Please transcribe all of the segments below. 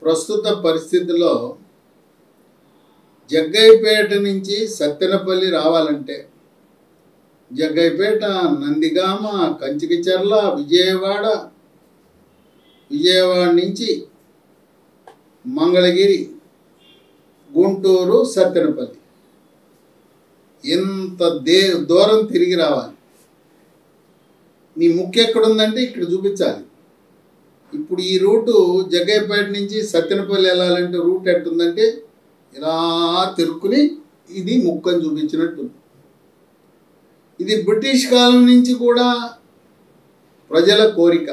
ప్రస్తుత పరిస్థితుల్లో జగ్గయ్యపేట నుంచి సత్తెనపల్లి రావాలంటే జగ్గయ్యపేట, నందిగామ, కంచికచర్ల, విజయవాడ నుంచి మంగళగిరి, గుంటూరు, సత్తెనపల్లి ఇంత దూరం తిరిగి రావాలి. నీ ముక్కు ఎక్కడుందంటే ఇక్కడ చూపించాలి. ఇప్పుడు ఈ రూటు జగ్గయ్యపేట నుంచి సత్తెనపల్లి వెళ్ళాలంటే రూట్ ఎట్టుందంటే ఇలా తిరుక్కుని ఇది ముక్కని చూపించినట్టుంది. ఇది బ్రిటిష్ కాలం నుంచి కూడా ప్రజల కోరిక.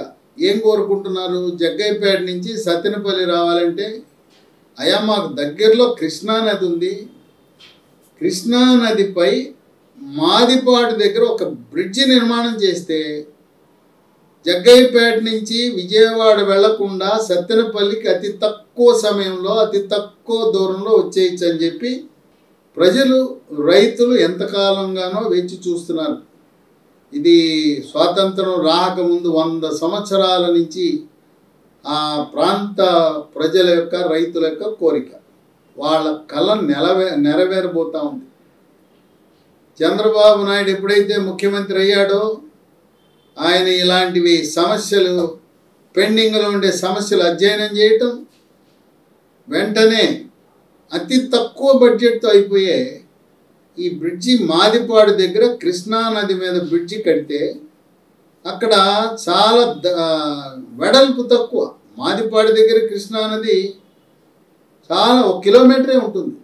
ఏం కోరుకుంటున్నారు? జగ్గయ్యపేట నుంచి సత్తెనపల్లి రావాలంటే అయ్యా మాకు దగ్గరలో కృష్ణానది ఉంది, కృష్ణానదిపై మాదిపాడు దగ్గర ఒక బ్రిడ్జి నిర్మాణం చేస్తే జగ్గయ్యపేట నుంచి విజయవాడ వెళ్లకుండా సత్తెనపల్లికి అతి తక్కువ సమయంలో అతి తక్కువ దూరంలో వచ్చేయచ్చు అని చెప్పి ప్రజలు, రైతులు ఎంతకాలంగానో వేచి చూస్తున్నారు. ఇది స్వాతంత్రం రాకముందు 100 సంవత్సరాల నుంచి ఆ ప్రాంత ప్రజల యొక్క, రైతుల యొక్క కోరిక. వాళ్ళ కళ నెరవేరబోతూ ఉంది. చంద్రబాబు నాయుడు ఎప్పుడైతే ముఖ్యమంత్రి అయ్యాడో ఆయన ఇలాంటివి సమస్యలు, పెండింగ్లో ఉండే సమస్యలు అధ్యయనం చేయటం, వెంటనే అతి తక్కువ బడ్జెట్తో అయిపోయే ఈ బ్రిడ్జి మాదిపాడు దగ్గర కృష్ణానది మీద బ్రిడ్జి కడితే అక్కడ చాలా వెడల్పు తక్కువ. మాదిపాడు దగ్గర కృష్ణానది చాలా 1 కిలోమీటరే ఉంటుంది.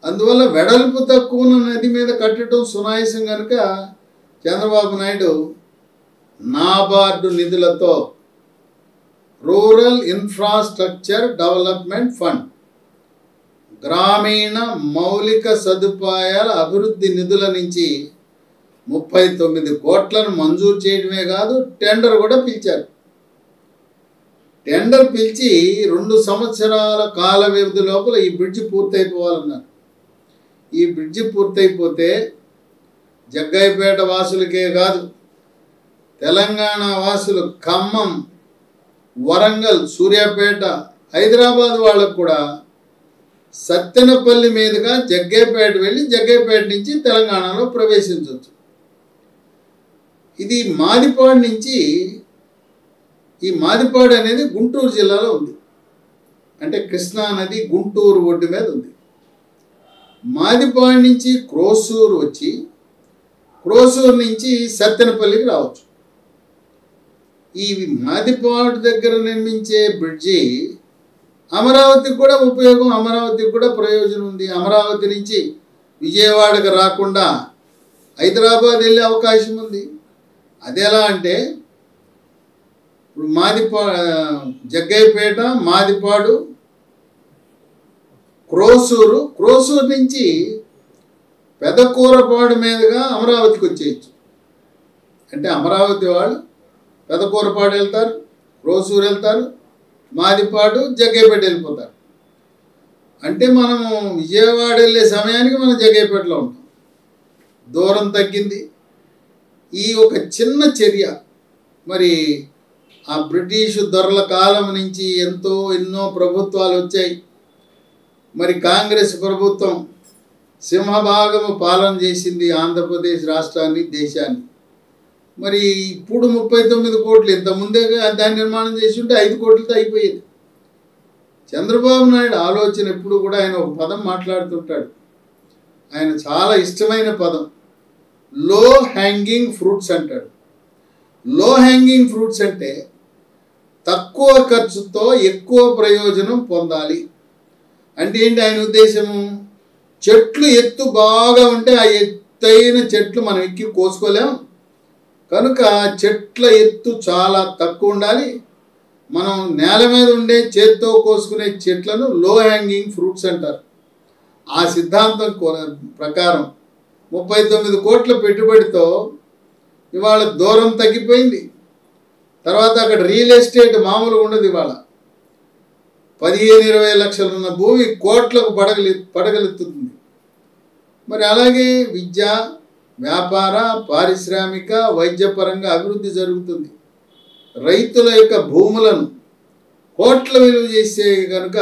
అందువల్ల వెడల్పు తక్కువ నది మీద కట్టడం సునాయాసం కనుక చంద్రబాబు నాయుడు నాబార్డు నిధులతో రూరల్ ఇన్ఫ్రాస్ట్రక్చర్ డెవలప్మెంట్ ఫండ్, గ్రామీణ మౌలిక సదుపాయాల అభివృద్ధి నిధుల నుంచి 39 కోట్లను మంజూరు చేయడమే కాదు, టెండర్ కూడా పిలిచారు. టెండర్ పిలిచి 2 సంవత్సరాల కాల వ్యవధి లోపల ఈ బ్రిడ్జి పూర్తయిపోవాలన్నారు. ఈ బ్రిడ్జి పూర్తయిపోతే జగ్గయ్యపేట వాసులకే కాదు, తెలంగాణ వాసులు ఖమ్మం, వరంగల్, సూర్యాపేట, హైదరాబాద్ వాళ్ళకు కూడా సత్తెనపల్లి మీదుగా జగ్గయ్యపేట వెళ్ళి జగ్గయ్యపేట నుంచి తెలంగాణలో ప్రవేశించవచ్చు. ఇది మాదిపాడు నుంచి, ఈ మాదిపాడు అనేది గుంటూరు జిల్లాలో ఉంది. అంటే కృష్ణానది గుంటూరు ఒడ్డు మీద ఉంది. మాదిపాడు నుంచి క్రోసూరు వచ్చి క్రోసూరు నుంచి సత్తెనపల్లికి రావచ్చు. ఈ మాదిపాడు దగ్గర నిర్మించే బ్రిడ్జి అమరావతికి కూడా ఉపయోగం, అమరావతికి కూడా ప్రయోజనం ఉంది. అమరావతి నుంచి విజయవాడకు రాకుండా హైదరాబాద్ వెళ్ళే అవకాశం ఉంది. అది ఎలా అంటే ఇప్పుడు జగ్గయ్యపేట, మాదిపాడు, క్రోసూరు నుంచి పెదకూరపాడు మీదుగా అమరావతికి వచ్చేయచ్చు. అంటే అమరావతి వాళ్ళు పెదకూరపాడు వెళ్తారు, క్రోసూరు వెళ్తారు, మాదిపాడు, జగ్గయ్యపేట వెళ్ళిపోతారు. అంటే మనము విజయవాడ వెళ్ళే సమయానికి మనం జగ్గయ్యపేటలో ఉంటాం. దూరం తగ్గింది. ఈ ఒక చిన్న చర్య మరి ఆ బ్రిటిషు దొరల కాలం నుంచి ఎన్నో ప్రభుత్వాలు వచ్చాయి. మరి కాంగ్రెస్ ప్రభుత్వం సింహభాగము పాలన చేసింది ఆంధ్రప్రదేశ్ రాష్ట్రాన్ని, దేశాన్ని. మరి ఇప్పుడు 39 కోట్లు, ఇంతకుముందే దాన్ని నిర్మాణం చేసి ఉంటే 5 కోట్లతో అయిపోయేది. చంద్రబాబు నాయుడు ఆలోచన ఎప్పుడు కూడా ఆయన ఒక పదం మాట్లాడుతుంటాడు, ఆయన చాలా ఇష్టమైన పదం, లో హ్యాంగింగ్ ఫ్రూట్స్ అంటాడు. లో హ్యాంగింగ్ ఫ్రూట్స్ అంటే తక్కువ ఖర్చుతో ఎక్కువ ప్రయోజనం పొందాలి అంటే ఏంటి ఆయన ఉద్దేశము? చెట్లు ఎత్తు బాగా ఉంటే ఆ ఎత్తైన చెట్లు మనం ఎక్కి కోసుకోలేం కనుక చెట్ల ఎత్తు చాలా తక్కువ ఉండాలి. మనం నేల మీద ఉండే చేత్తో కోసుకునే చెట్లను లో హ్యాంగింగ్ ఫ్రూట్స్ అంటారు. ఆ సిద్ధాంతం ప్రకారం 39 కోట్ల పెట్టుబడితో ఇవాళ దూరం తగ్గిపోయింది. తర్వాత అక్కడ రియల్ ఎస్టేట్ మామూలుగా ఉండదు. ఇవాళ 15-20 లక్షలు ఉన్న భూమి కోట్లకు పడగలుగుతుంది. మరి అలాగే విద్య, వ్యాపార, పారిశ్రామిక, వైద్యపరంగా అభివృద్ధి జరుగుతుంది. రైతుల యొక్క భూములను కోట్ల విలువ చేసే కనుక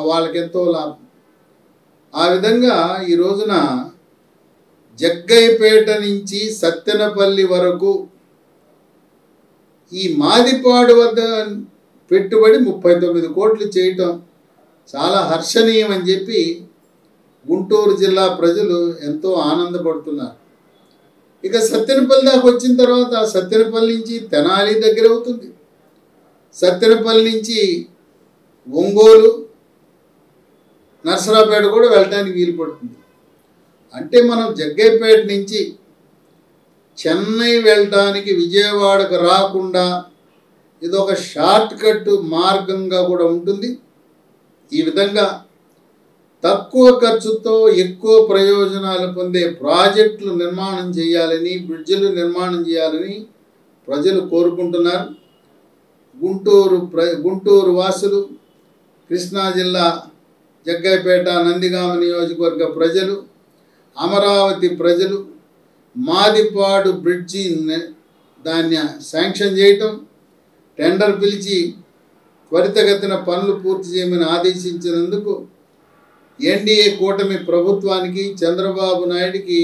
వాళ్ళకి ఎంతో లాభం. ఆ విధంగా ఈ రోజున జగ్గయ్యపేట నుంచి సత్తెనపల్లి వరకు ఈ మాదిపాడు వద్ద పెట్టుబడి 39 కోట్లు చేయటం చాలా హర్షణీయం అని చెప్పి గుంటూరు జిల్లా ప్రజలు ఎంతో ఆనందపడుతున్నారు. ఇక సత్తెనపల్లి దాకా వచ్చిన తర్వాత సత్తెనపల్లి నుంచి తెనాలి దగ్గర అవుతుంది. సత్తెనపల్లి నుంచి ఒంగోలు, నర్సరావుపేట కూడా వెళ్ళటానికి వీలు పడుతుంది. అంటే మనం జగ్గయ్యపేట నుంచి చెన్నై వెళ్ళటానికి విజయవాడకు రాకుండా ఇదొక షార్ట్ కట్ మార్గంగా కూడా ఉంటుంది. ఈ విధంగా తక్కువ ఖర్చుతో ఎక్కువ ప్రయోజనాలు పొందే ప్రాజెక్టులు నిర్మాణం చేయాలని, బ్రిడ్జిలు నిర్మాణం చేయాలని ప్రజలు కోరుకుంటున్నారు. గుంటూరు వాసులు, కృష్ణా జిల్లా జగ్గయ్యపేట, నందిగామ నియోజకవర్గ ప్రజలు, అమరావతి ప్రజలు మాదిపాడు బ్రిడ్జి దాన్ని శాంక్షన్ చేయటం, టెండర్ పిలిచి త్వరితగతిన పనులు పూర్తి చేయమని ఆదేశించినందుకు ఎన్డీఏ కూటమి ప్రభుత్వానికి, చంద్రబాబు నాయుడికి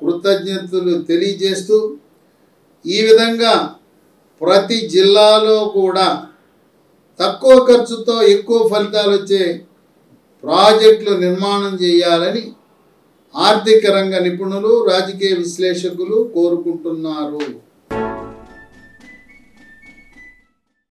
కృతజ్ఞతలు తెలియజేస్తూ ఈ విధంగా ప్రతి జిల్లాలో కూడా తక్కువ ఖర్చుతో ఎక్కువ ఫలితాలు వచ్చే ప్రాజెక్టులు నిర్మాణం చేయాలని ఆర్థిక రంగ నిపుణులు, రాజకీయ విశ్లేషకులు కోరుకుంటున్నారు.